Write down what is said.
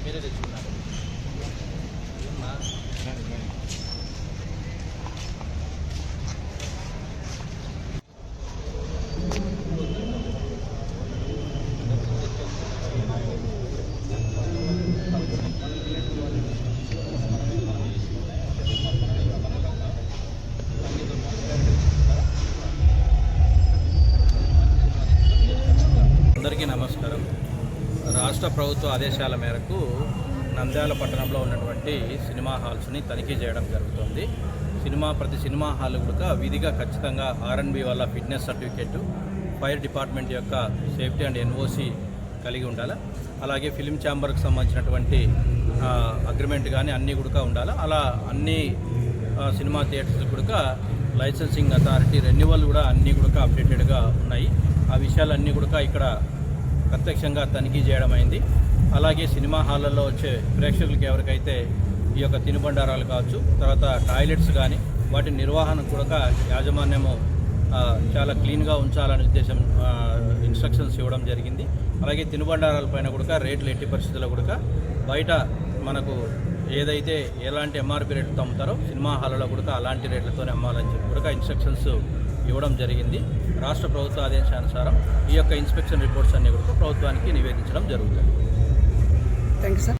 మీరే తెచ్చుకున్నారు. అందరికీ నమస్కారం. రాష్ట్ర ప్రభుత్వ ఆదేశాల మేరకు నంద్యాల పట్టణంలో ఉన్నటువంటి సినిమా హాల్స్ని తనిఖీ చేయడం జరుగుతుంది. ప్రతి సినిమా హాల్ కూడా విధిగా ఖచ్చితంగా R&B వాళ్ళ ఫిట్నెస్ సర్టిఫికేటు, ఫైర్ డిపార్ట్మెంట్ యొక్క సేఫ్టీ అండ్ NOC కలిగి ఉండాలి. అలాగే ఫిలిం ఛాంబర్కి సంబంధించినటువంటి అగ్రిమెంట్ కానీ అన్నీ కూడా ఉండాలి. అలా అన్ని సినిమా థియేటర్స్ కూడా లైసెన్సింగ్ అథారిటీ రెన్యువల్ కూడా అన్నీ కూడా అప్డేటెడ్గా ఉన్నాయి. ఆ విషయాలన్నీ కూడా ఇక్కడ ప్రత్యక్షంగా తనిఖీ చేయడం అయింది. అలాగే సినిమా హాళ్ళల్లో వచ్చే ప్రేక్షకులకి ఎవరికైతే ఈ యొక్క తినుబండారాలు కావచ్చు, తర్వాత టాయిలెట్స్ కానీ వాటి నిర్వహణ కూడా యాజమాన్యము చాలా క్లీన్గా ఉంచాలనే ఉద్దేశం ఇన్స్ట్రక్షన్స్ ఇవ్వడం జరిగింది. అలాగే తినుబండారాలపైన కూడా రేట్లు ఎట్టి పరిస్థితుల్లో కూడా బయట మనకు ఏదైతే ఎలాంటి MRP రేట్లు అమ్ముతారో సినిమా హాల్లో కూడా అలాంటి రేట్లతోనే అమ్మాలని చెప్పి కూడా ఇన్స్ట్రక్షన్స్ ఇవ్వడం జరిగింది. రాష్ట్ర ప్రభుత్వ ఆదేశానుసారం ఈ యొక్క ఇన్స్పెక్షన్ రిపోర్ట్స్ అన్ని కూడా ప్రభుత్వానికి నివేదించడం జరుగుతుంది. Thank you sir.